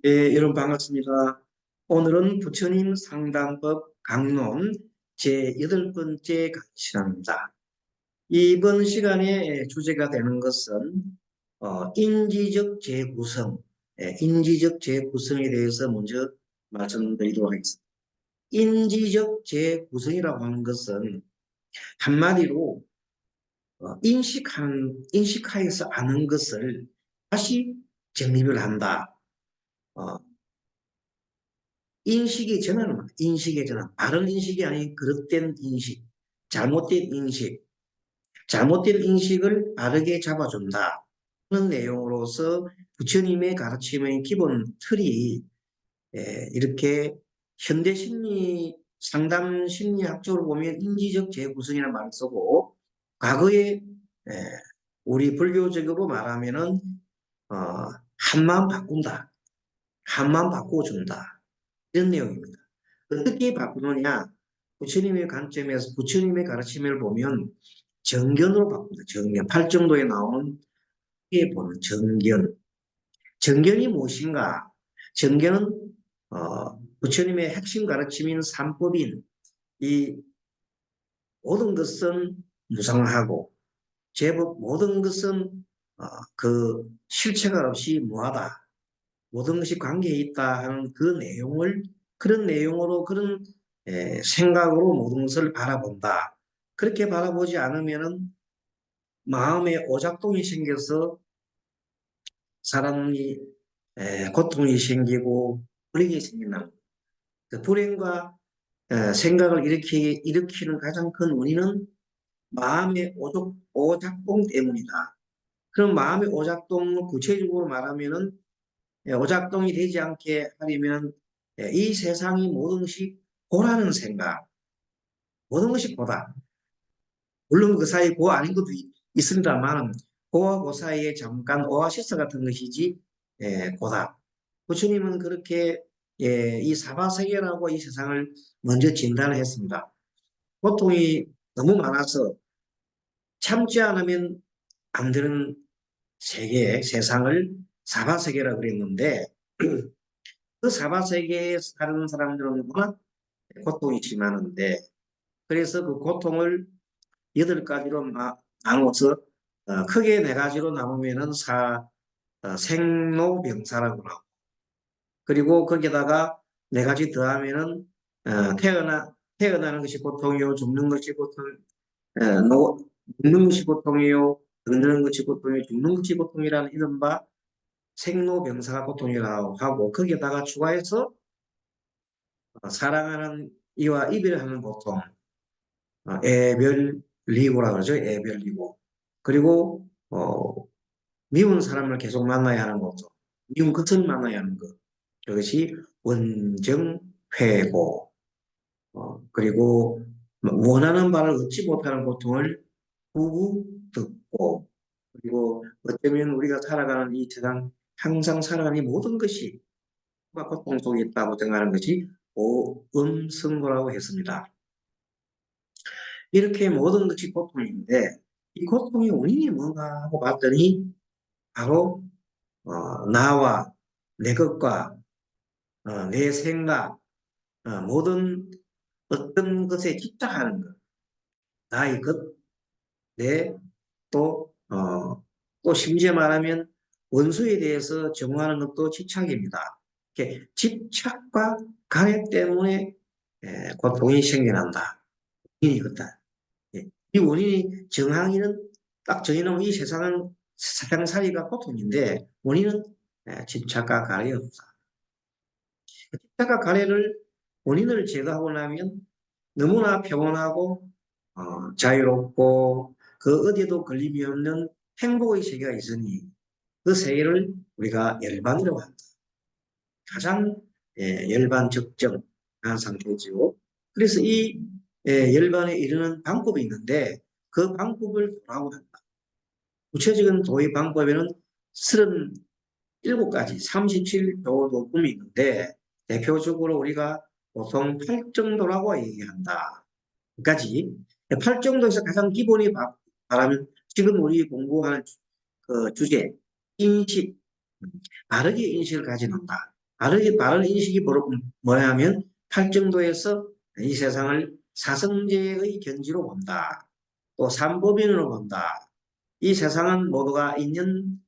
예, 여러분 반갑습니다. 오늘은 부처님 상담법 강론 제8번째 시간입니다. 이번 시간의 주제가 되는 것은 인지적 재구성, 인지적 재구성에 대해서 먼저 말씀드리도록 하겠습니다. 인지적 재구성이라고 하는 것은 한마디로 인식하여서 아는 것을 다시 정립을 한다. 어, 인식의 전환은 뭐야? 인식의 전환. 바른 인식이 아닌 그릇된 인식, 잘못된 인식, 잘못된 인식을 바르게 잡아준다. 그런 내용으로서 부처님의 가르침의 기본 틀이 이렇게 현대 심리, 상담 심리학적으로 보면 인지적 재구성이라는 말을 쓰고 과거에 우리 불교적으로 말하면은 어, 한마음 바꾼다. 한마음 바꿔준다. 이런 내용입니다. 어떻게 바꾸느냐? 부처님의 관점에서 부처님의 가르침을 보면 정견으로 바꾼다. 정견. 팔정도에 나오는 게 보는 정견. 정견이 무엇인가? 정견은 부처님의 핵심 가르침인 삼법인 이 모든 것은 무상하고 제법 모든 것은 그 실체가 없이 무하다. 모든 것이 관계에 있다 하는 그 내용을 그런 내용으로 그런 생각으로 모든 것을 바라본다. 그렇게 바라보지 않으면은 마음에 오작동이 생겨서 사람이 고통이 생기고 불행이 생긴다. 그 불행과 생각을 일으키는 가장 큰 원인은 마음의 오작동 때문이다. 그럼 마음의 오작동을 구체적으로 말하면은 오작동이 되지 않게 하려면 이 세상이 모든 것이 고라는 생각, 모든 것이 고다. 물론 그 사이에 고 아닌 것도 있습니다만 고와 고 사이에 잠깐 오아시스 같은 것이지 고다. 부처님은 그렇게 이 사바세계라고 이 세상을 먼저 진단을 했습니다. 고통이 너무 많아서 참지 않으면 안 되는 세계, 세상을 사바세계라고 그랬는데 그 사바세계에 사는 사람들은 워낙 고통이 심하는데 그래서 그 고통을 8가지로 나눠서 크게 4가지로 나누면은 생로병사라고 하고 그리고 거기다가 4가지 더하면은 태어나는 것이 고통이요 죽는 것이 고통 죽는 것이 고통이요 늙는 것이 고통이요 죽는 것이 고통이라는 이른바 생로병사가 고통이라고 하고 거기에다가 추가해서 사랑하는 이와 이별하는 고통 애별리고라고 그러죠. 애별리고. 그리고 미운 사람을 계속 만나야 하는 것도 미운 것을 만나야 하는 것. 그것이 원정회고 그리고 원하는 바를 얻지 못하는 고통을 후부 듣고 그리고 어쩌면 우리가 살아가는 이 세상 항상 살아가는 이 모든 것이 고통 속에 있다고 생각하는 것이 오음승고라고 했습니다. 이렇게 모든 것이 고통인데 이 고통의 원인이 뭔가 하고 봤더니 바로 나와 내 것과 내 생각 모든 어떤 것에 집착하는 것 나의 것, 내 또 심지어 말하면 원수에 대해서 정화하는 것도 집착입니다. 이렇게 집착과 간해 때문에 고통이 생겨난다. 원인이 그렇다. 이 원인이 정황이는 딱 정해놓은 이 세상살이가 고통인데 원인은 집착과 간해가 없다. 집착과 간해를 원인을 제거하고 나면 너무나 평온하고 자유롭고 그 어디에도 걸림이 없는 행복의 세계가 있으니 그 세계를 우리가 열반이라고 합니다. 가장 열반 적정한 상태죠. 그래서 이 열반에 이르는 방법이 있는데 그 방법을 도라고 한다. 구체적인 도의 방법에는 37가지, 37도 도품이 있는데 대표적으로 우리가 보통 8정도라고 얘기한다. 까지 8정도에서 가장 기본이 말하면 지금 우리 공부하는 그 주제 인식, 바르게 인식을 가지는다. 바른 인식이 뭐냐면 팔정도에서 이 세상을 사성제의 견지로 본다. 또 삼법인으로 본다. 이 세상은 모두가 있는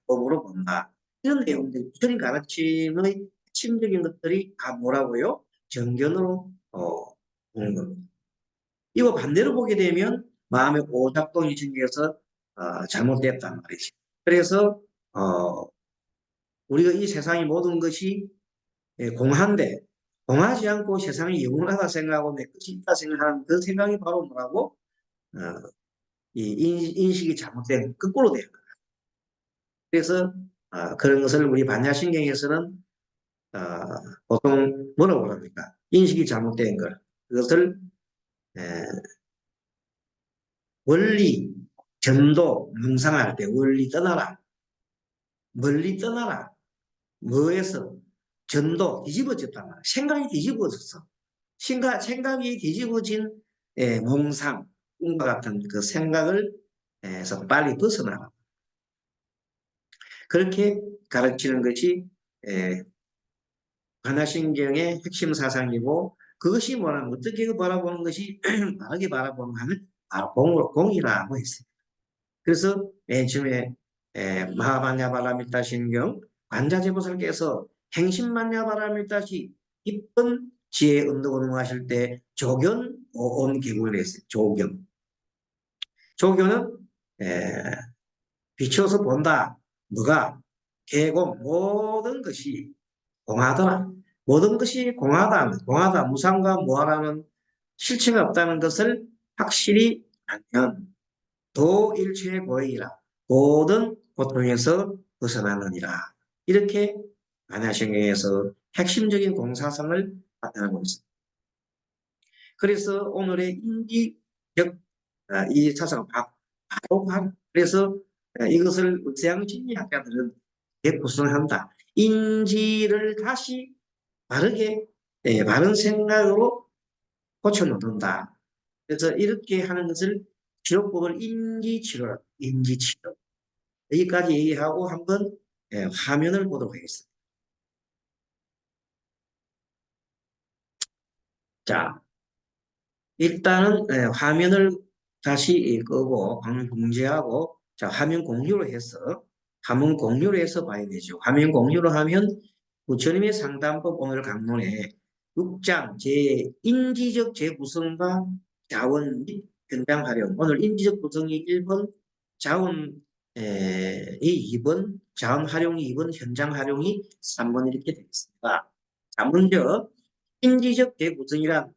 법으로 본다. 이런 내용들이 부처님 가르침의 핵심적인 것들이 다 뭐라고요? 정견으로 보는 겁니다. 이거 반대로 보게 되면 마음의 오작동이 생겨서 잘못됐단 말이지. 그래서 우리가 이 세상의 모든 것이 공한데 공하지 않고 세상이 영원하다 생각하고 내 끝이 있다 생각하는 그 생각이 바로 뭐라고? 어, 이 인식이 잘못된 거꾸로 돼요. 그래서 그런 것을 우리 반야신경에서는 어, 보통 뭐라고 합니까? 인식이 잘못된 걸. 그것을 에, 원리, 전도, 뭉상할 때 원리 떠나라. 멀리 떠나라. 뭐에서? 전도 뒤집어졌단 말이야. 생각이 뒤집어졌어. 생각이 뒤집어진 몽상, 꿈과 같은 그 생각을 에서 빨리 벗어나라. 그렇게 가르치는 것이 반야신경의 핵심 사상이고 그것이 뭐라면 어떻게 바라보는 것이 바르게 바라보는 하면 바로 공이라고 했어요. 그래서 맨 처음에 마하반야바라밀타 신경 관자재보살께서 행심반야바라밀타시 기쁜 지혜 운동을 하실 때 조견 오온 기구를 했어요. 조견. 조견은 비춰서 본다. 뭐가? 개공 모든 것이 공하더라. 모든 것이 공하다, 무상과 무하라는 실체가 없다는 것을 확실히 알면 도일체의 고이라 모든 고통에서 벗어나느니라. 이렇게 반야신경에서 핵심적인 공사성을 나타내고 있습니다. 그래서 오늘의 인지적 이 사상 바로 그래서 이것을 서양 심리학자들은 구성한다. 인지를 다시 바르게 바른 생각으로 고쳐놓는다. 그래서 이렇게 하는 것을 치료법을 인지치료. 여기까지 얘기하고 한번 화면을 보도록 하겠습니다. 자, 일단은 화면을 다시 끄고 화면 공지하고 자 화면 공유로 해서 봐야 되죠. 화면 공유로 하면 부처님의 상담법 오늘 강론에 6장 인지적 재구성과 자원 및 현장 활용 오늘 인지적 구성이 1번 자원이 2번 자원 활용이 2번 현장 활용이 3번 이렇게 되겠습니다. 자 먼저 인지적 재구성이란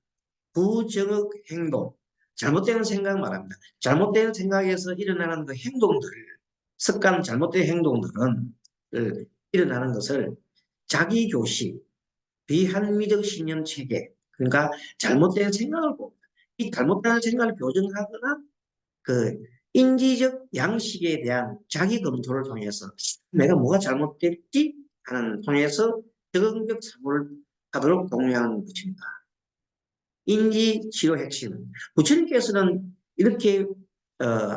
부정적 행동, 잘못된 생각 말합니다. 잘못된 생각에서 일어나는 그 행동들, 습관, 잘못된 행동들은 일어나는 것을 자기교시, 비합리적 신념 체계, 그러니까 잘못된 생각을 봅니다. 이 잘못된 생각을 교정하거나 그 인지적 양식에 대한 자기 검토를 통해서 내가 뭐가 잘못됐지 하는 통해서 적응적 사고를 하도록 독려하는 것입니다. 인지치료 핵심. 부처님께서는 이렇게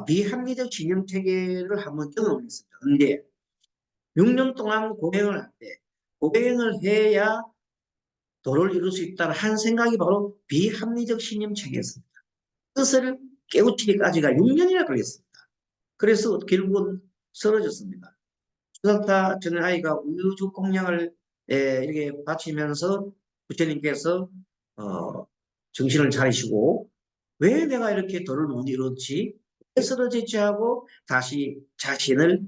비합리적 진영 체계를 한번 경험했습니다. 근데 6년 동안 고행을 할 때, 고행을 해야 도를 이룰 수 있다는 한 생각이 바로 비합리적 신념 체계였습니다. 뜻을 깨우치기까지가 6년이나 걸렸습니다. 그래서 결국은 쓰러졌습니다. 수사타 전 아이가 우유주 공양을 이렇게 바치면서 부처님께서 어, 정신을 차리시고 왜 내가 이렇게 도를 못 이뤘지? 왜 쓰러졌지 하고 다시 자신을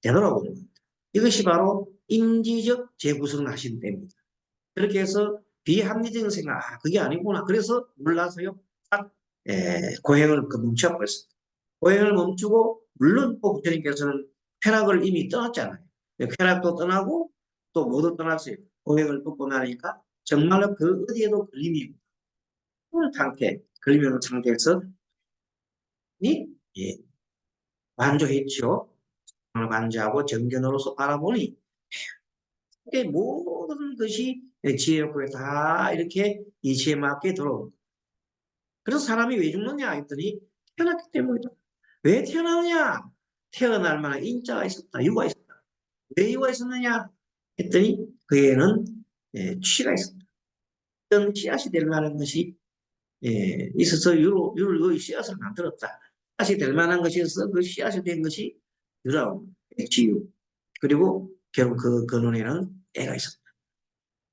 되돌아보는 겁니다. 이것이 바로 인지적 재구성을 하신 때입니다. 그렇게 해서 비합리적인 생각, 그게 아니구나. 그래서 몰라서요. 딱 고행을 멈춰버렸습니다. 고행을 멈추고 물론 또 부처님께서는 쾌락을 이미 떠났잖아요. 쾌락도 떠나고 또 모두 떠났어요. 고행을 끊고 나니까 정말로 그 어디에도 걸림이 없는 상태, 걸림이 없는 상태에서 예, 완조했죠. 완조하고 정견으로서 바라보니 모든 것이 지혜롭고 다 이렇게 이치에 맞게 들어옵니다. 그래서 사람이 왜 죽느냐 했더니 태어났기 때문이다. 왜 태어나느냐? 태어날 만한 인자가 있었다. 유가 있었다. 왜 유가 있었느냐? 했더니 그에는 취가 있습니다. 어떤 씨앗이 될 만한 것이 있어서 유를 씨앗을 만들었다. 씨앗이 될 만한 것이 있어서 그 씨앗이 된 것이 유라고 지유. 그리고 결국 그 근원에는 애가 있었다.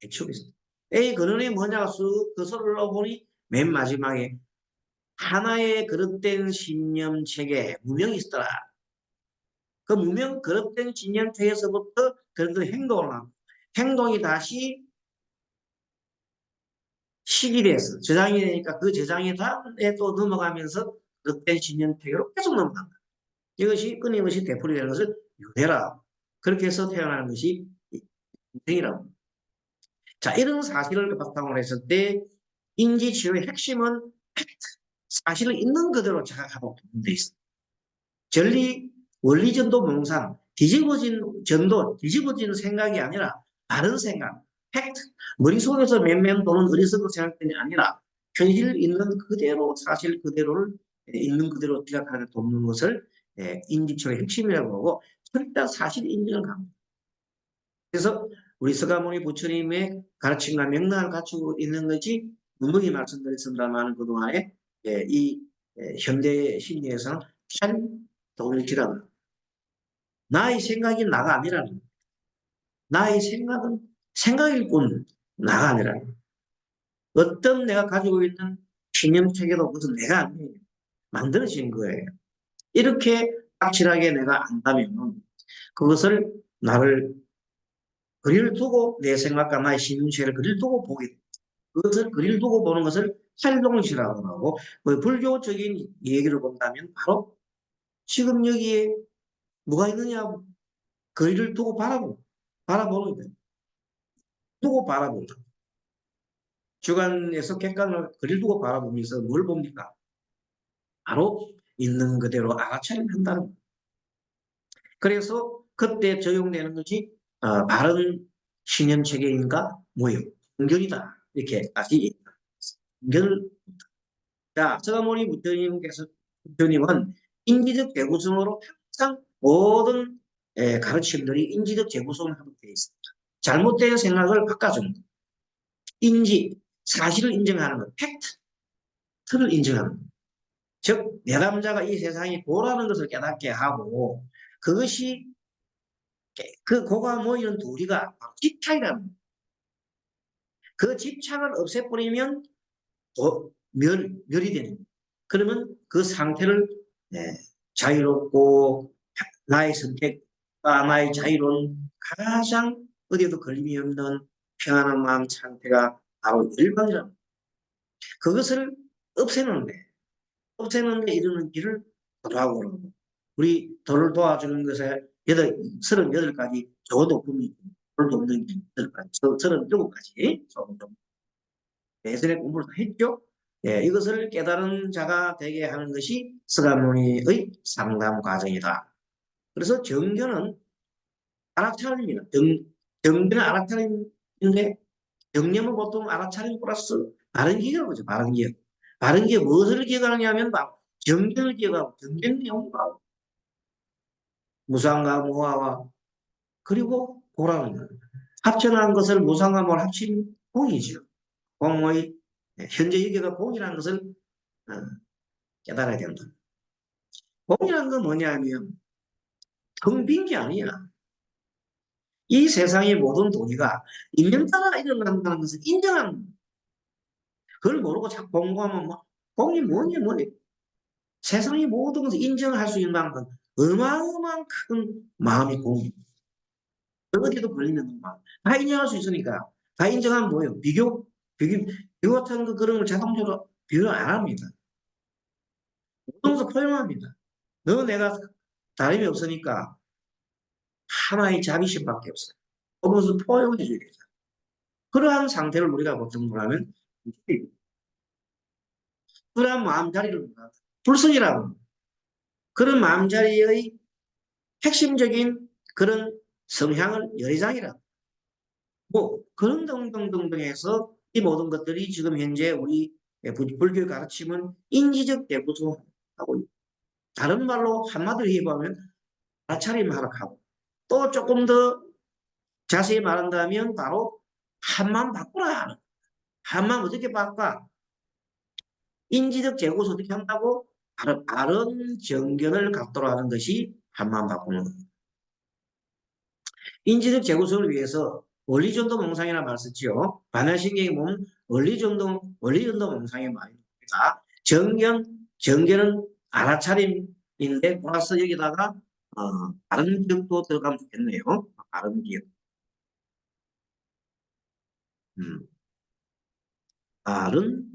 애축이 있었다. 애의 근원이 뭐냐 그 소리를 보니 맨 마지막에 하나의 그릇된 신념 체계 무명이 있더라. 그 무명 그릇된 신념 체계에서부터 그런 행동을 하고 행동이 다시 식이 돼서 저장이 되니까 그 저장이 다음에 또 넘어가면서 그릇된 신념 체계로 계속 넘어간다. 이것이 끊임없이 되풀이되는 것을 유대라. 그렇게 해서 태어나는 것이 인생이라고. 자, 이런 사실을 바탕으로 했을 때 인지치유의 핵심은 사실을 있는 그대로 자각하고 돼 있어. 전리, 원리전도 몽상, 뒤집어진 전도, 뒤집어진 생각이 아니라 바른 생각, 팩트, 머릿속에서 맴맴 도는 어리석은 생각들이 아니라 현실 있는 그대로 사실 그대로를 있는 그대로 지각하는 돕는 것을 인지치유의 핵심이라고 하고 절대 사실 인정을 합니다. 그래서 우리 서가모니 부처님의 가르침과 맥락을 갖추고 있는 것이 분명히 말씀드렸습니다만 그동안에 이 현대 심리에서는 탈동일지라는 나의 생각이 나가 아니라는 거예요. 나의 생각은 생각일 뿐 나가 아니라는 거예요. 어떤 내가 가지고 있는 신념체계도 그것은 내가 아니에요. 만들어진 거예요. 이렇게 확실하게 내가 안다면 그것을 나를 거리를 두고 내 생각과 나의 신념체를 거리를 두고 보게 돼. 그것을 거리를 두고 보는 것을 활동시라고 하고 그 불교적인 얘기를 본다면 바로 지금 여기에 뭐가 있느냐 거리를 두고 바라보는 거예요. 두고 바라본다. 주관에서 객관을 거리를 두고 바라보면서 뭘 봅니까? 바로 있는 그대로 알아차림한다는 거예요. 그래서 그때 적용되는 것이 바른 신념체계인가 뭐요? 공견이다. 이렇게까지 공견을 자, 서가모니 부처님은 인지적 재구성으로 항상 모든 가르침들이 인지적 재구성을 하도록 되어 있습니다. 잘못된 생각을 바꿔주는 것. 인지, 사실을 인정하는 것, 팩트를 인정하는 것. 즉, 내담자가 이 세상이 고라는 것을 깨닫게 하고 그것이 그 고가 모이는 도리가 집착이라는 것. 그 집착을 없애버리면 멸이 되는 거예요. 그러면 그 상태를 네, 자유롭고 나의 선택과 나의 자유로운 가장 어디에도 걸림이 없는 평안한 마음 상태가 바로 열반이랍니다. 그것을 없애는데 이르는 길을 도라고 그러고 우리 도를 도와주는 것에 38가지 조도품이 도를 돕는 길 37가지 조도품 예전에 공부를 다 했죠. 이것을 깨달은 자가 되게 하는 것이 서가모니의 상담 과정이다. 그래서 정견은 알아차림입니다. 정견은 알아차림인데 정념은 보통 알아차림 플러스 바른 기억을 보죠. 바른 기억. 바른 기억 무엇을 기억하느냐면 정견을 기억하고 정견 내용과 무상과 무아와 그리고 고라는 것. 합천한 것을 무상과 무아를 합친 공이죠. 공의 현재 여기가 공이라는 것을 어, 깨달아야 된다. 공이라는 건 뭐냐면 텅 빈 게 아니야. 이 세상의 모든 도리가 인연 따라 일어난다는 것을 인정하는 그걸 모르고 자꾸 공부하면 뭐 공이 뭐니 세상의 모든 것을 인정할 수 있는 건 어마어마한 큰 마음이 공입니다. 어디도 걸리는 마음. 다 인정할 수 있으니까 다 인정하면 뭐예요? 비교 같은 거 그런 걸 자동적으로 비교를 안 합니다. 모든 것을 포용합니다. 너 내가 다름이 없으니까 하나의 자비심밖에 없어요. 그것을 포용해 줘야 되죠. 그러한 상태를 우리가 보통 뭐라면 그러한 마음자리를 불성이라고 그런 마음자리의 핵심적인 그런 성향을 열의장이라고 뭐 그런 등등등등 해서 이 모든 것들이 지금 현재 우리 불교 가르침은 인지적 대부소하고 있다. 다른 말로 한마디로 얘기하면 알아차림하라고 하고 또 조금 더 자세히 말한다면 바로 한만 바꾸라. 한만 어떻게 바꿔? 인지적 재구성 어떻게 한다고? 바른 정견을 갖도록 하는 것이 한만 바꾸는 겁니다. 인지적 재구성을 위해서 원리전도 몽상이라는 말을 썼지요. 반야신경에 보면 원리전도 몽상의 말입니다. 정견은 알아차림인데 플러스 여기다가 바른 기억도 들어가면 좋겠네요. 바른 기억. 바른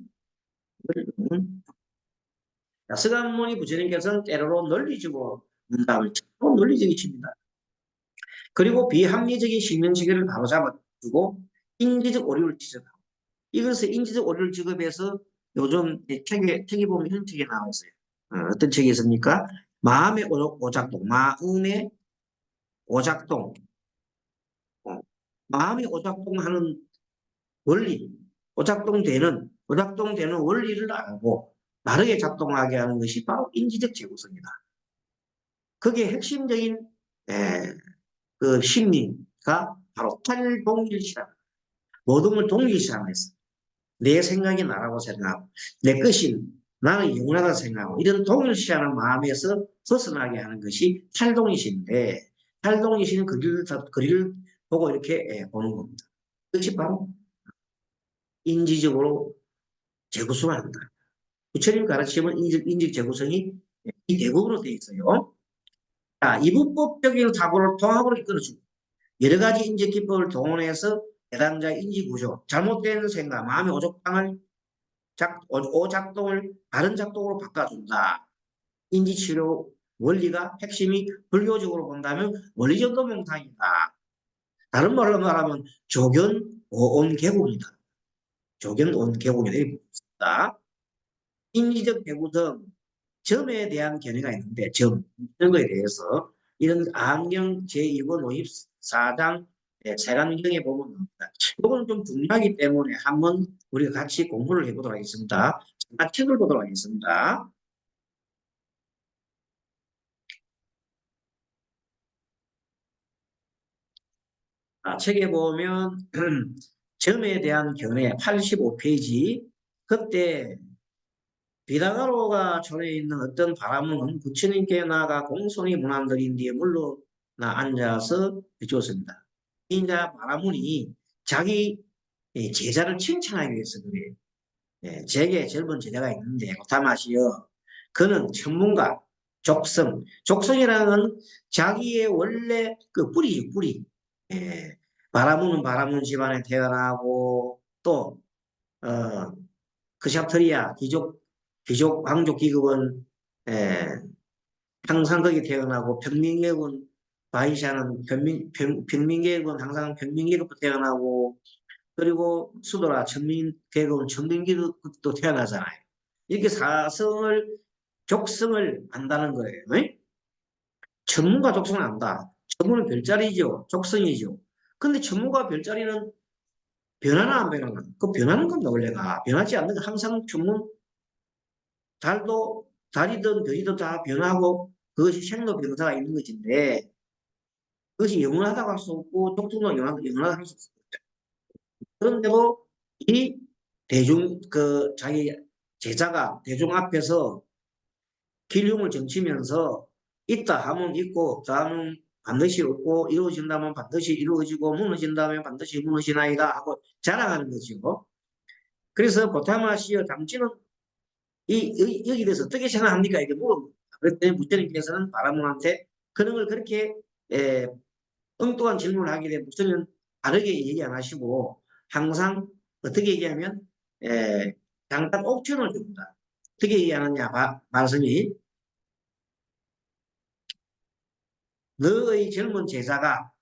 서간문이 부처님께서는 때로는 논리적으로 문답을 참 논리적이십니다. 그리고 비합리적인 신명지계를 바로잡아주고 인지적 오류를 지적하고 이것을 인지적 오류를 지급해서 요즘 책에 보면 이런 책이 나왔어요. 어떤 책이 있습니까? 마음의 오작동, 마음의 오작동, 마음이 오작동하는 원리, 오작동되는 원리를 알고 바르게 작동하게 하는 것이 바로 인지적 재구성이다. 그게 핵심적인 그 심리가 바로 탈동일시다. 모든 걸 동일시하면서 내 생각이 나라고 생각하고 내 것이 나는 영원하다 생각하고 이런 동일시하는 마음에서 벗어나게 하는 것이 탈동이신데 탈동이시는 그리를 보고 이렇게 보는 겁니다. 그것이 바로 인지적으로 재구성을 한다. 부처님 가르침은 인지 재구성이 이 대부분으로 되어 있어요. 자, 이분법적인 사고를 통합으로 이끌어주고 여러 가지 인지 기법을 동원해서 해당자의 인지 구조, 잘못된 생각, 마음의 오작동을 다른 작동으로 바꿔준다. 인지치료 원리가 핵심이 불교적으로 본다면 원리전도 명상이다. 다른 말로 말하면 조견오온개공이다. 조견오온개공이다. 이렇게 봅니다. 인지적 개구성, 점에 대한 견해가 있는데 이런 거에 대해서 이런 안경 제2권 54장 세간경에 보면 나옵니다. 이거는 좀 중요하기 때문에 한번 우리가 같이 공부를 해보도록 하겠습니다. 잠깐 책을 보도록 하겠습니다. 책에 보면 점에 대한 견해 85페이지 그때 비다가로가 전에 있는 어떤 바라문은 부처님께 나아가 공손히 문안드린 뒤에 물러나 앉아서 비추었습니다. 이제 바라문이 자기 제자를 칭찬하기 위해서 그래요. 제게 젊은 제자가 있는데 오타마시여 그는 천문가 족성이라는 건 자기의 원래 그 뿌리 바라문은 바라문 집안에 태어나고 또 크샤트리아 귀족 왕족 기급은 에, 항상 거기 태어나고 평민계급은 바이샤는 평민계급은 항상 평민계급부터 태어나고 그리고 수도라 천민계급은 천민계급도 태어나잖아요. 이렇게 족성을 안다는 거예요. 네? 천문과 족성을 안다. 천문은 별자리죠. 족성이죠. 근데 천문과 별자리는 변하나 안 변하나? 그 변하는 겁니다, 원래가. 변하지 않는 거 항상 천문 달이든 별이든 다 변하고 그것이 생로병사가 있는 것인데 그것이 영원하다고 할 수 없고 족성도 영원하다고 할 수 없습니다. 그런데도 이 자기 제자가 대중 앞에서 길흉을 점치면서 있다 하면 있고 없다 하면 반드시 없고 이루어진다면 반드시 이루어지고 무너진다면 반드시 무너지나이다 하고 자랑하는 거죠. 그래서 고타마시어 당치는 여기 대해서 어떻게 생각합니까? 이렇게 물어봅니다. 그랬더니 부처님께서는 바라문한테 그런 걸 그렇게 엉뚱한 질문을 하게 되면 부처님은 다르게 얘기 안 하시고 항상 어떻게 얘기하면 잠깐 옵션을 줍니다. 어떻게 얘기하느냐 말씀이 너의 젊은 제자가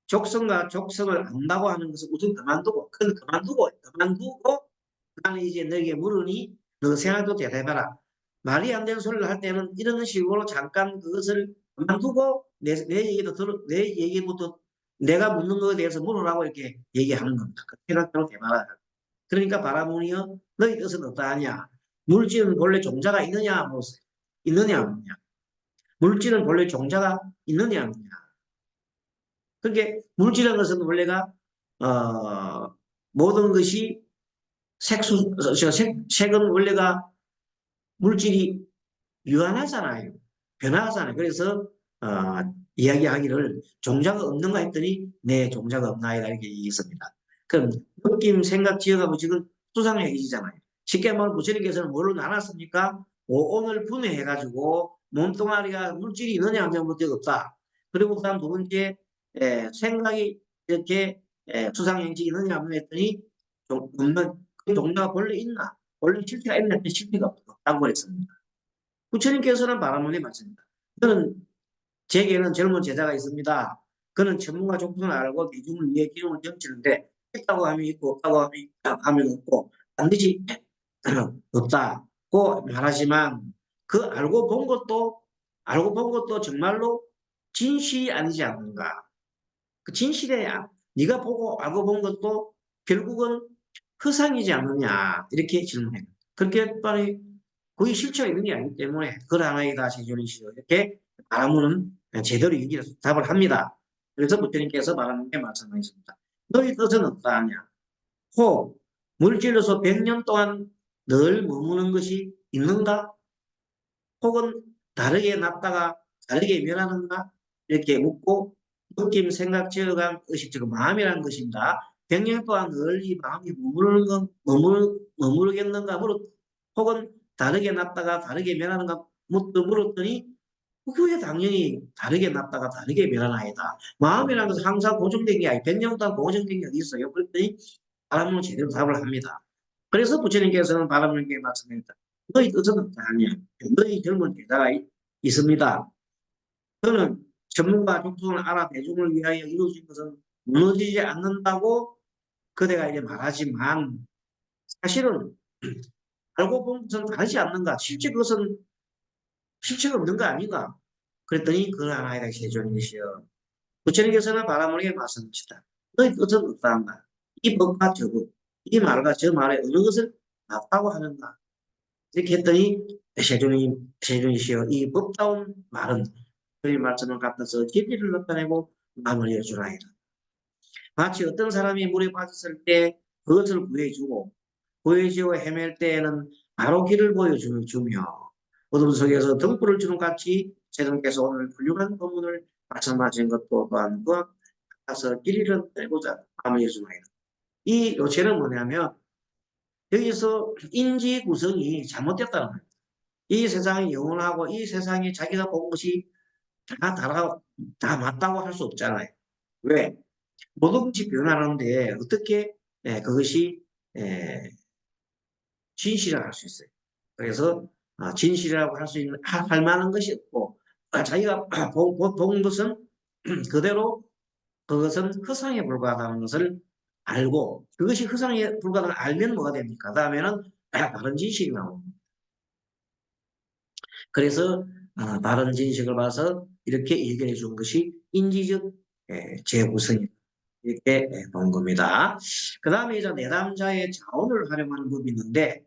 족성과 족성을 안다고 하는 것을 우선 그만두고 나는 이제 너에게 물으니 너 생각도 대답해라. 말이 안 되는 소리를 할 때는 이런 식으로 잠깐 그것을 그만두고 내 얘기부터 내가 묻는 것에 대해서 물으라고 이렇게 얘기하는 겁니다. 그 생각대로 대봐라. 그러니까 바라보니요 너희 뜻은 어떠하냐? 물질은 본래 종자가 있느냐 물었어요. 있느냐 없느냐? 물질은 본래 종자가 있느냐 없느냐? 그렇게 물질이라는 것은 원래가 모든 것이 색은 원래가 물질이 유한하잖아요. 변화하잖아요. 그래서 어, 이야기하기를 종자가 없는가 했더니 네, 종자가 없나이다 이렇게 얘기했습니다. 그럼 느낌, 생각, 지어가고 지금 수상얘기잖아요. 쉽게 말하면 부처님께서는 뭘로 나눴습니까? 오온을 분해해가지고 몸뚱아리가 물질이 있느냐 하면 문제가 없다. 그리고 그다음 두 번째 생각이 이렇게 수상행식이 있느냐 하면 했더니 없는 그 종자가 본래 있나? 원래 실체가 있나 했더니 실체가 없다고 그랬습니다. 부처님께서는 바라문에 맞습니다. 저는 제게는 젊은 제자가 있습니다. 그는 전문가 정도는 알고 대중을 위해 기름을 점치는데 있다고 하면 있고 없다고 하면 없고 반드시 없다고 말하지만 그 알고 본 것도 정말로 진실이 아니지 않는가. 그 진실이야. 네가 보고 알고 본 것도 결국은 허상이지 않느냐 이렇게 질문해요. 그렇게 빨리 거의 실체가 있는 게 아니기 때문에 그러하나이다 세존이시죠. 이렇게 말하면은 제대로 얘기를 답을 합니다. 그래서 부처님께서 말하는 게 마찬가지입니다. 너희 뜻은 어떠하냐? 혹 물질로서 100년 동안 늘 머무는 것이 있는가? 혹은 다르게 났다가 다르게 멸하는가? 이렇게 묻고 느낌, 생각, 지어감, 의식, 즉 마음이라는 것입니다. 100년 동안 늘 이 마음이 머무르겠는가? 혹은 다르게 났다가 다르게 멸하는가? 물었더니 그게 당연히 다르게 났다가 다르게 멸하나이다. 마음이라는 것은 항상 고정된 게 아니에요. 100년 동안 고정된 게 어디 있어요? 그랬더니 바람은 제대로 답을 합니다. 그래서 부처님께서는 바람에게 말씀합니다. 너희 뜻은 어떠하냐? 너희 젊은 제자가 있습니다. 너는 전문가 족속을 알아 대중을 위하여 이루어진 것은 무너지지 않는다고 그대가 이제 말하지만 사실은 알고 보면 것은 다르지 않는가? 실제 그것은 실체가 없는 거 아닌가? 그랬더니 그걸 하나이다 세존이시여. 부처님께서는 바라모리에 말씀하시다. 너희 뜻은 어떠한가? 이 법과 저 법, 이 말과 저 말에 어느 것을 맞다고 하는가? 이렇게 했더니 세존이시여 이 법다운 말은 그의 말씀을 갖다서 진리를 나타내고 마음을 열어주나이다. 마치 어떤 사람이 물에 빠졌을 때 그것을 구해주고 헤맬 때에는 바로 길을 보여주며 어둠 속에서 등불을 주는 같이 세존께서 오늘 훌륭한 법문을 말씀하신 것도 또한 그와 같아서 길이를 빼고자 마음을 열어주나이다. 이 요체는 뭐냐면 여기서 인지 구성이 잘못됐다는 거예요. 이 세상이 영원하고 이 세상이 자기가 본 것이 다 맞다고 할 수 없잖아요. 왜? 모든 것이 변하는데 어떻게 그것이 진실이라고 할 수 있어요. 그래서 진실이라고 할 만한 것이 없고 자기가 본 것은 그대로 그것은 허상에 불과하다는 것을 알고 그것이 허상에 불과하다는 걸 알면 뭐가 됩니까? 다음에는 바른 진실이 나옵니다. 그래서 바른 진실을 봐서 이렇게 얘기해 준 것이 인지적 재구성이다. 이렇게 본 겁니다. 그 다음에 이제 내담자의 자원을 활용하는 법이 있는데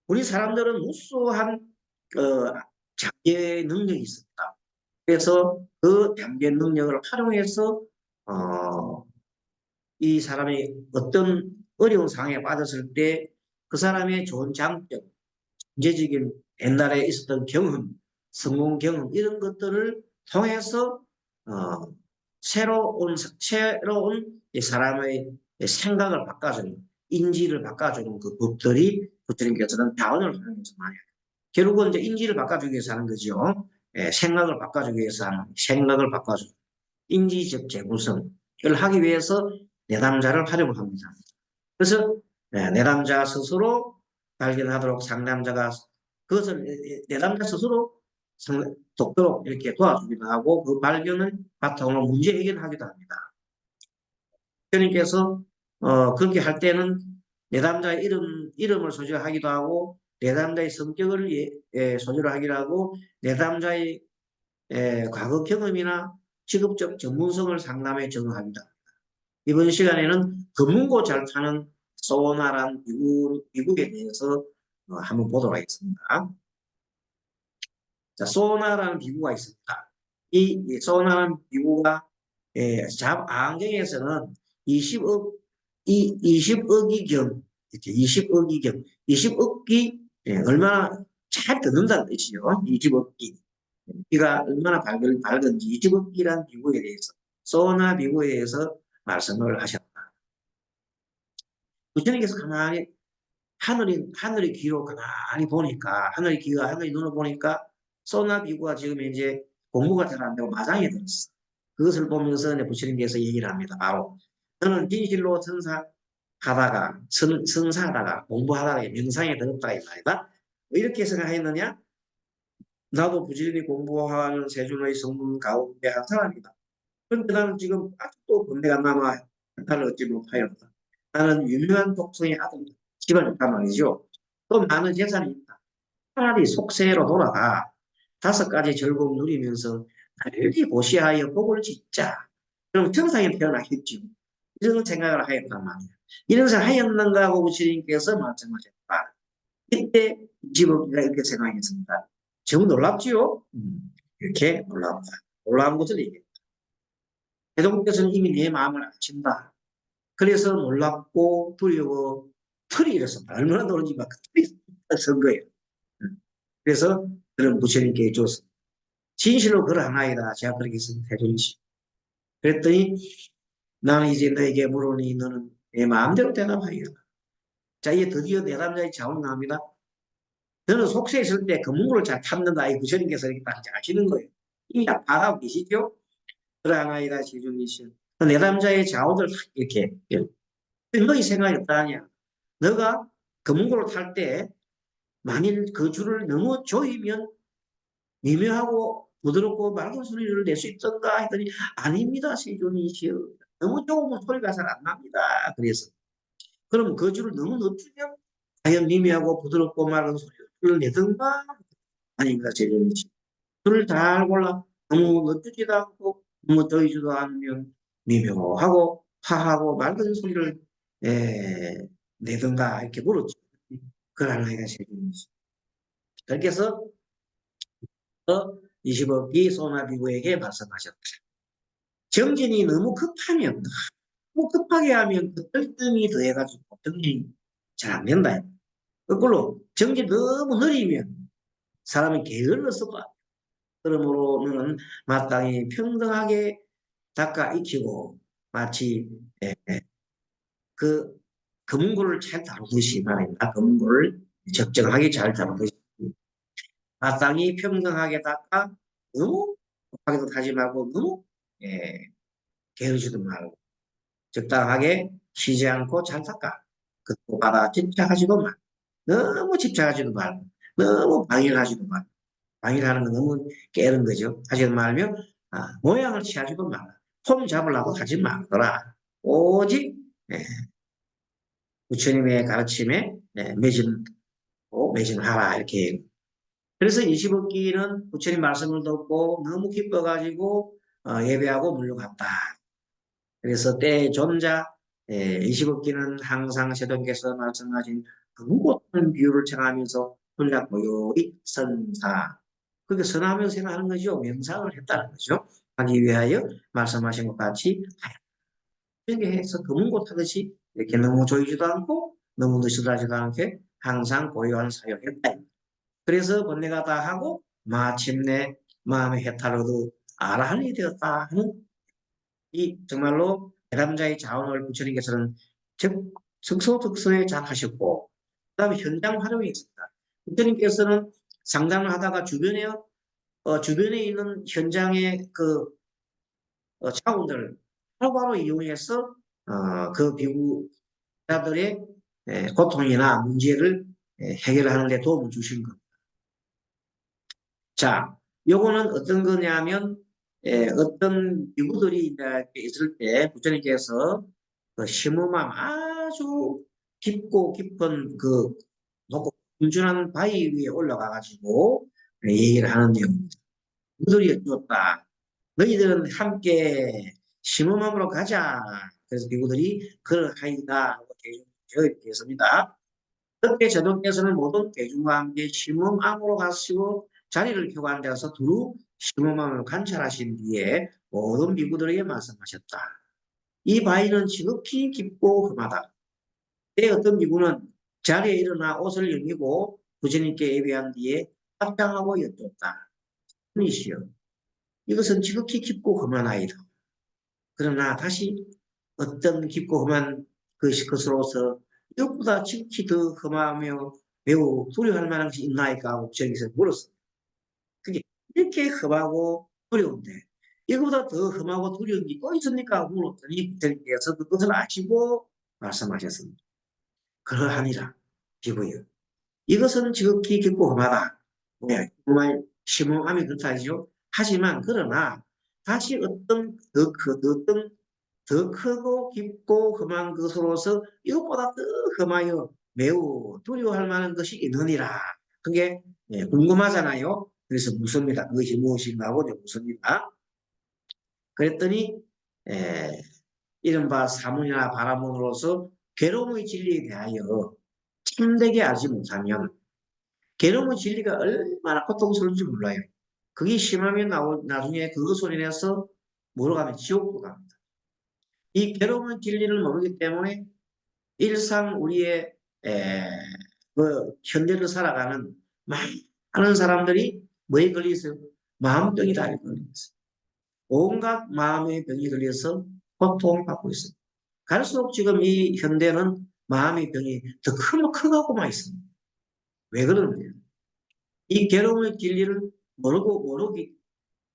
우리 사람들은 우수한 잠재 능력이 있습니다. 그래서 그 잠재 능력을 활용해서 이 사람이 어떤 어려운 상황에 빠졌을 때 그 사람의 좋은 장점, 경제적인 옛날에 있었던 경험, 성공 경험 이런 것들을 통해서 새로운 이 사람의 생각을 바꿔주는 인지를 바꿔주는 그 법들이 부처님께서는 자원을 활용해서 많이 해요. 결국은 이제 인지를 바꿔주기 위해서 하는 거죠. 생각을 바꿔주기 위해서 하는 생각을 바꿔주는 인지적 재구성을 하기 위해서 내담자를 활용합니다. 그래서 내담자 스스로 발견하도록 상담자가 그것을 내담자 스스로 돕도록 이렇게 도와주기도 하고 그 발견을 바탕으로 문제 해결을 하기도 합니다. 교수님께서 그렇게 할 때는 내담자의 이름을 소지를 하기도 하고 내담자의 성격을 소지를 하기도 하고 내담자의 과거 경험이나 직업적 전문성을 상담에 적용합니다. 이번 시간에는 검문고 잘 타는 소나란 미국에 대해서 한번 보도록 하겠습니다. 자, 소나라는 기구가 있습니다. 이 소나라는 기구가 안경에서는 20억, 20억이 겸, 이렇게 20억이 겸, 20억기, 얼마나 잘 듣는다는 뜻이죠. 20억기. 기가 얼마나 밝은지 20억기란 비구에 대해서, 소나 비구에 대해서 말씀을 하셨다. 부처님께서 가만히 하늘이 귀로 가만히 보니까, 하늘이 눈을 보니까, 소나 비구가 지금 이제 공부가 잘 안 되고 마장에 들었어. 그것을 보면서 이제 부처님께서 얘기를 합니다. 바로 너는 진실로 성사하다가 공부하다가 명상에 들었다 이 말이다. 이렇게 생각했느냐? 나도 부지런히 공부하는 세존의 성문 가운데 한 사람이다. 그런데 나는 지금 아직도 번뇌가 남아 나를 얻지 못하였다. 나는 유명한 독성의 아들이다. 집안 좋단 말이죠. 또 많은 재산이 있다. 차라리 속세로 돌아가 5가지 즐거움 누리면서 달리 고시하여 복을 짓자. 그럼 정상에 태어나겠죠. 이런 생각을 하였단 말이야. 이런 생각을 하였는가 하고 부처님께서 말씀하셨다. 이때 집업기가 이렇게 생각했습니다. 정말 놀랍지요? 이렇게 놀랍다. 놀라운 것을 얘기했다. 대동께서는 이미 내 마음을 아신다. 그래서 놀랍고 두려워 털이 일었습니다. 얼마나 놀란지 막 털이 선 거예요. 그래서 그런 부처님께 줬습니다. 진실로 그러하나이다. 제가 그렇게 해주지. 그랬더니 나는 이제 너에게 물으니 너는 내 마음대로 대답하리라. 자, 이제 드디어 내담자의 자원 나옵니다. 너는 속세에 있을 때 금문구를 잘 탐는다. 이 부처님께서 이렇게 딱 아시는 거예요. 이미 다 알아보고 계시죠? 그러하나이다. 제주이신 내담자의 자원을 이렇게 너희 생각이 어떠하냐? 너가 금문구를 탈 때 만일 그 줄을 너무 조이면 미묘하고 부드럽고 맑은 소리를 낼 수 있던가 했더니 아닙니다. 세존이시여. 너무 조으면 소리가 잘 안 납니다. 그래서 그럼 그 줄을 너무 늦추면 과연 미미하고 부드럽고 맑은 소리를 내던가 아닙니다. 세존이시여. 줄을 잘 골라 너무 늦추지도 않고 너무 조이지도 않으면 미묘하고 화하고 맑은 소리를 내던가 이렇게 물었죠. 그걸 하나가 세존이시여. 그렇게 해서 20억이 소나비구에게 말씀하셨다. 정진이 너무 급하면, 너무 급하게 하면 그 떨뜸이 더해가지고 정진이 잘 안 된다. 거꾸로 정진이 너무 느리면 사람이 게을러서 봐. 그러므로 너는 마땅히 평등하게 닦아 익히고 마치 그 금고를 잘 다루듯이 말입니다. 금고를 적정하게 잘 다루듯이 마땅히 평등하게 닦아 너무 급하게도 하지 말고 너무 예, 게으르지도 말고 적당하게 쉬지 않고 잘 닦아. 그 바다 집착하지도 말고 너무 집착하지도 말고 너무 방일하지도 말고 방일하는 건 너무 깨는 거죠. 하지도 말며 모양을 취하지도 말라. 폼 잡으려고 하지 말거라. 오직 부처님의 가르침에 매진하라 이렇게. 그래서 20억기는 부처님 말씀을 듣고 너무 기뻐가지고 예배하고 물러갔다. 그래서 때 존자 20억기는 항상 세동께서 말씀하신 그 무고한 비유를 청하면서 혼자 고요히 선사. 그게 선하면서 생각하는 거죠. 명상을 했다는 거죠. 하기 위하여 말씀하신 것 같이 이렇게 해서 금은곳 하듯이 이렇게 너무 조이지도 않고 너무 느슨하지도 않게 항상 고요한 사역했다. 그래서 번뇌가 다 하고 마침내 마음의 해탈로도 아라한이 되었다 하는 이 정말로 대람자의 자원을 부처님께서는 적소특서에 작하셨고 그 다음에 현장 활용이 있습니다. 부처님께서는 상담을 하다가 주변에 있는 현장의 그 자원들을 바로바로 이용해서 그 비구자들의 고통이나 문제를 해결하는 데 도움을 주신 겁니다. 자, 요거는 어떤 거냐면 어떤 비구들이 있을 때 부처님께서 그 심음함 아주 깊고 깊은 그 높고 균준한 바위 위에 올라가 가지고 얘기를 하는 내용입니다. 그들이 여쭈었다. 너희들은 함께 심음함으로 가자. 그래서 비구들이 그러하이다 하고 되었습니다. 그때 제도께서는 모든 대중과 함께 심음함으로 가시고 자리를 펴고 앉아서 두루 심오함을 관찰하신 뒤에 모든 비구들에게 말씀하셨다. 이 바위는 지극히 깊고 험하다. 때 어떤 비구는 자리에 일어나 옷을 여미고 부처님께 예배한 뒤에 합장하고 여쭙다. 이시여, 이것은 지극히 깊고 험한 아이다. 그러나 다시 어떤 깊고 험한 것으로서 이것보다 지극히 더 험하며 매우 두려워할 만한 것이 있나이까 하고 부처님께서 물었습니다. 그게 이렇게 험하고 두려운데 이거보다 더 험하고 두려운 게 또 있습니까? 하고 물었더니 부처님께서 그것을 아시고 말씀하셨습니다. 그러하니라 비구여. 이것은 지극히 깊고 험하다. 네, 정말 심오함이 그렇다죠. 하지만 그러나 다시 더 크고 깊고 험한 것으로서 이것보다 더 험하여 매우 두려워할 만한 것이 있느니라. 그게 궁금하잖아요. 그래서 묻습니다. 그것이 무엇인가 하고 묻습니다. 그랬더니 에, 이른바 사문이나 바라문으로서 괴로움의 진리에 대하여 참되게 알지 못하면 괴로움의 진리가 얼마나 고통스러운지 몰라요. 그게 심하면 나중에 그거 소리내서 뭐로 가면 지옥으로 갑니다. 이 괴로움의 진리를 모르기 때문에 일상 우리의 현대를 살아가는 많은 사람들이 뭐에 걸려 있어요? 마음병이 다 걸려 있어요. 온갖 마음의 병이 걸려서 고통을 받고 있습니다. 갈수록 지금 이 현대는 마음의 병이 더 크고만 있습니다. 왜 그러는데요? 이 괴로움의 진리를 모르기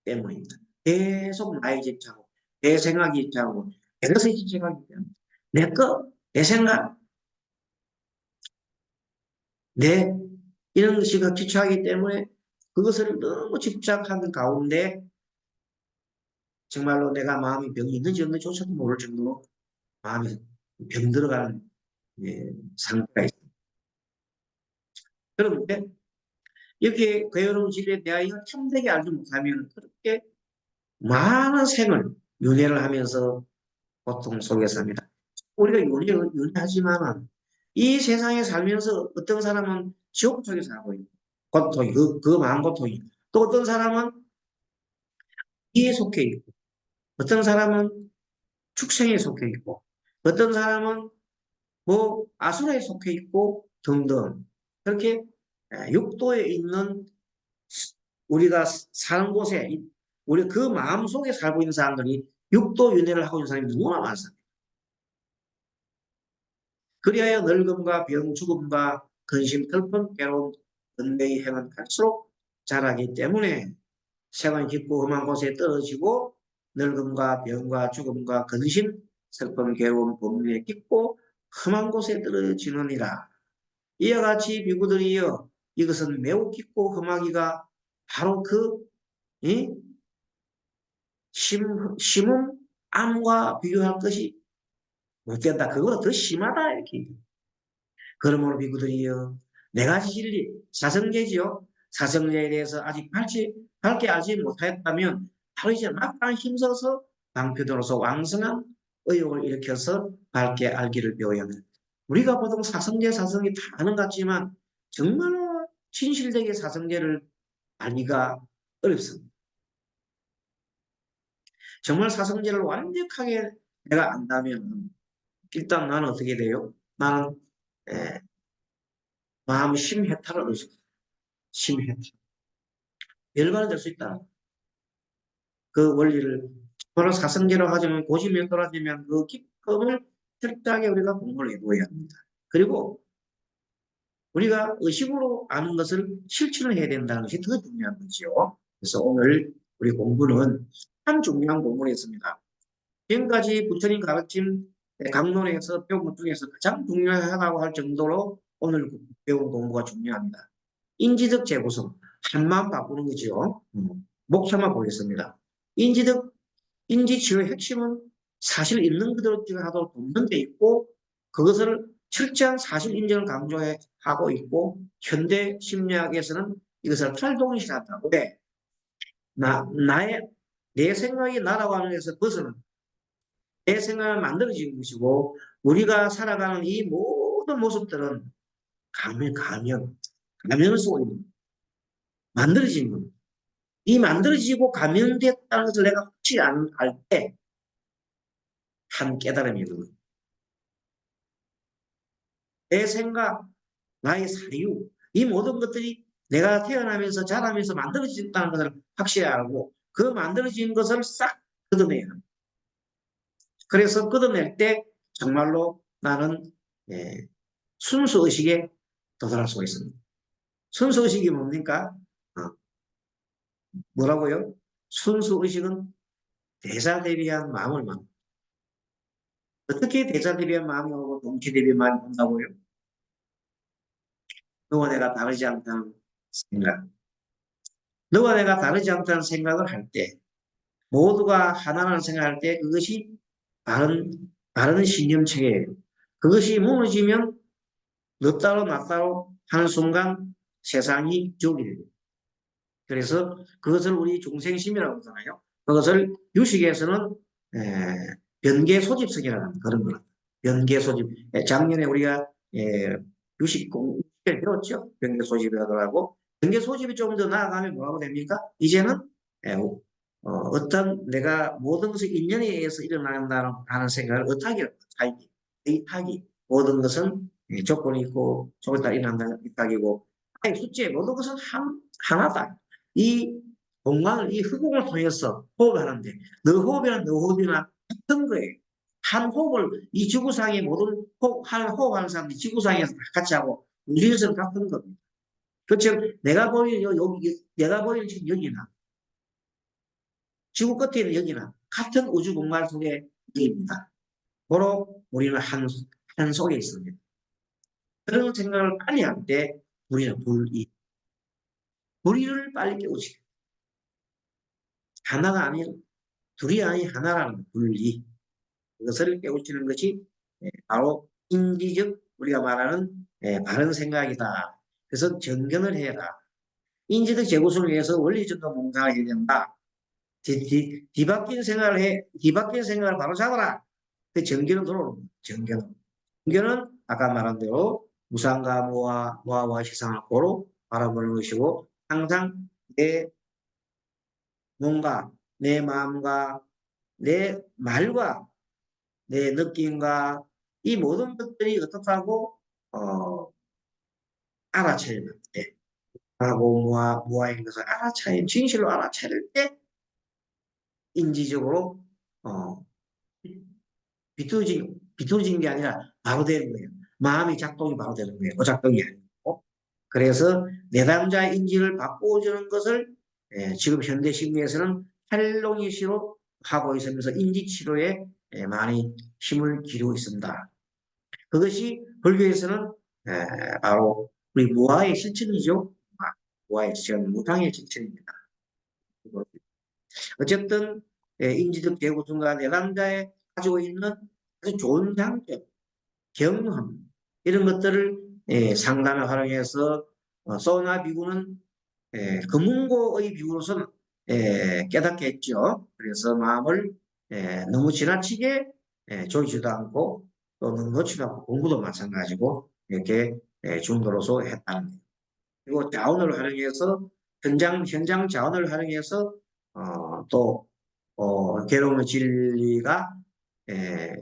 때문입니다. 계속 나의 집착하고 내 생각이 집착하고 그것의 집착하기 때문에 내 것, 내 생각, 내 이런 것이 집착하기 때문에 그것을 너무 집착하는 가운데 정말로 내가 마음이 병이 있는지 없는지조차도 모를 정도로 마음이 병들어가는 상태가 있습니다. 그런데 여기에 괴로운 진리에 대하여 참되게 알지 못하면 그렇게 많은 생을 윤회를 하면서 고통 속에 삽니다. 우리가 윤회하지만 이 세상에 살면서 어떤 사람은 지옥 속에 살고 있고 고통이 그 마음 고통이 또 어떤 사람은 이에 속해 있고 어떤 사람은 축생에 속해 있고 어떤 사람은 뭐 아수라에 속해 있고 등등 그렇게 육도에 있는 우리가 사는 곳에 우리 그 마음 속에 살고 있는 사람들이 육도 윤회를 하고 있는 사람이 너무나 많습니다. 그리하여 늙음과 병, 죽음과 근심, 슬픔, 괴로움, 은혜의 행은 갈수록 자라기 때문에 생은 깊고 험한 곳에 떨어지고 늙음과 병과 죽음과 근심, 슬픔, 괴로움, 범위에 깊고 험한 곳에 떨어지느니라. 이와 같이 비구들이여 이것은 매우 깊고 험하기가 바로 그 이? 심음 암과 비교할 것이 못된다. 그거보다 더 심하다 이렇게. 그러므로 비구들이여 네 가지 진리 사성제지요. 사성제에 대해서 아직 밝게 알지 못하였다면 바로 이제 막상 힘써서 방편으로서 왕성한 의욕을 일으켜서 밝게 알기를 배워야 합니다. 우리가 보통 사성제 다 아는 것 같지만 정말로 진실되게 사성제를 알기가 어렵습니다. 정말 사성제를 완벽하게 내가 안다면 일단 나는 어떻게 돼요? 나는 마음 심해탈을 얻을 수 있어요. 심해탈. 열반이 될 수 있다. 그 원리를 바로 사성제로 하자면 고지면 떨어지면 그 기쁨을 철저하게 우리가 공부를 해보아야 합니다. 그리고 우리가 의식으로 아는 것을 실천을 해야 된다는 것이 더 중요한 거죠. 그래서 오늘 우리 공부는 참 중요한 공부였습니다. 지금까지 부처님 가르침 강론에서 배운 것 중에서 가장 중요하다고 할 정도로 오늘 배운 공부가 중요합니다. 인지적 재구성, 한마음 바꾸는 거죠. 목차만 보겠습니다. 인지치유의 핵심은 사실 있는 그대로 하도록 돕는 데 있고 그것을 철저한 사실 인정을 강조하고 있고 현대 심리학에서는 이것을 탈동실한다고 해. 내 생각이 나라고 하는 데서 벗어나 내 생각을 만들어지는 것이고 우리가 살아가는 이 모든 모습들은 가면을 쓰고 있는 만들어지는 겁니다. 이 만들어지고 감염됐다는 것을 내가 확실히 알 때 한 깨달음이 있는 거예요. 내 생각, 나의 사유, 이 모든 것들이 내가 태어나면서 자라면서 만들어진다는 것을 확실히 알고 그 만들어진 것을 싹 걷어내야 합니다. 그래서 걷어낼 때 정말로 나는 순수 의식에 도달할 수가 있습니다. 순수 의식이 뭡니까? 뭐라고요? 순수 의식은 대사대비한 마음을 만 어떻게 대사대비한 마음이 오고 동치대비한 마음이 온다고요? 너와 내가 다르지 않다는 생각. 너와 내가 다르지 않다는 생각을 할 때, 모두가 하나라는 생각을 할 때 그것이 바른 신념체계예요. 그것이 무너지면 너 따로 나 따로 하는 순간 세상이 죽이 됩니다. 그래서 그것을 우리 중생심이라고 하잖아요. 그것을 유식에서는 변계 소집성이라는 합니다. 그런 거는. 변계 소집. 작년에 우리가 유식 공부를 배웠죠. 변계 소집이라고. 변계 소집이 좀 더 나아가면 뭐라고 됩니까? 이제는 어떤 내가 모든 것이 인연에 의해서 일어난다는 하는 생각을 어타기라고 타기, 의타기. 모든 것은 조건이 있고 조건에 따라 일어난다는 의타기고 아니 숫제 모든 것은 하나다. 이 공간을 이 흡공을 통해서 호흡을 하는데 너 호흡이나 너 호흡이나 같은 거예요. 한 호흡을 이 지구상의 모든 호흡하는 사람들이 지구상에서 같이 하고 우주에서는 같은 겁니다. 그렇죠. 내가 보이는 여기 내가 보이는 지금 여기나 지구 끝에 있는 여기나 같은 우주 공간 속의 여기입니다. 바로 우리는 한 속에 있습니다. 그런 생각을 빨리 할 때 우리는 불의를 빨리 깨우치게 하나가 아닌 둘이 아닌 하나라는 분리 그것을 깨우치는 것이 바로 인지적 우리가 말하는 바른 생각이다. 그래서 정견을 해라. 인지적 재구성을 위해서 원리적인 봉사를 해야 된다. 뒤바뀐 생각을 뒤바뀐 생각을 바로 잡아라. 그 정견은 들어오는 정견은. 정견은 아까 말한 대로 무상과 무아와 시상을 고루 바라보는 것이고 항상 내 몸과 내 마음과 내 말과 내 느낌과 이 모든 것들이 어떻다고 알아차릴 때 하고 무아인 것을 진실로 알아차릴 때 인지적으로 어, 비틀어진 게 아니라 바로 되는 거예요. 마음이 작동이 바로 되는 거예요. 오작동이 아니고. 그래서 내담자 인지를 바꿔주는 것을 지금 현대 심리에서는 활동이시로 하고 있으면서 인지치료에 많이 힘을 기르고 있습니다. 그것이 불교에서는 바로 우리 무아의 실천이죠. 무아의 실천, 무당의 실천입니다. 어쨌든 인지적 재구성과 내담자에 가지고 있는 아주 좋은 장점, 경험 이런 것들을 상담에 활용해서 소나 비구는 금문고의 비구로서는 깨닫게 했죠. 그래서 마음을 너무 지나치게 조이지도 않고 또 너무 놓지도 않고 공부도 마찬가지고 이렇게 중도로서 했다는 거예요. 그리고 자원을 활용해서 현장 자원을 활용해서 또 괴로움의 진리가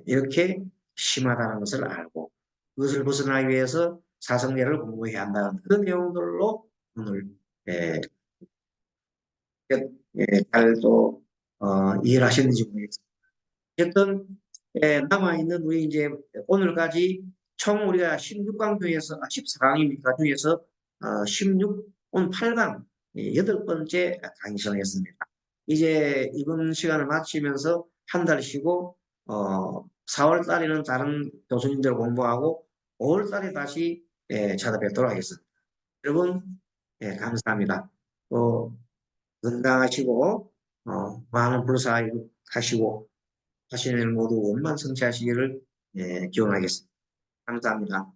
이렇게 심하다는 것을 알고 그것을 벗어나기 위해서 사성계를 공부해야 한다는 그런 내용들로 오늘 잘또 이해를 하셨는지 모르겠습니다. 어쨌든 남아있는 우리 이제 오늘까지 총 우리가 16강 중에서 14강입니까 중에서 16 오늘 8강 8번째 강의시간이었습니다. 이제 이번 시간을 마치면서 한 달 쉬고 4월 달에는 다른 교수님들 공부하고 5월 달에 다시 찾아뵙도록 하겠습니다. 여러분 감사합니다. 또 건강하시고 많은 불사하시고 하시는 모두 원만 성취하시기를 기원하겠습니다. 감사합니다.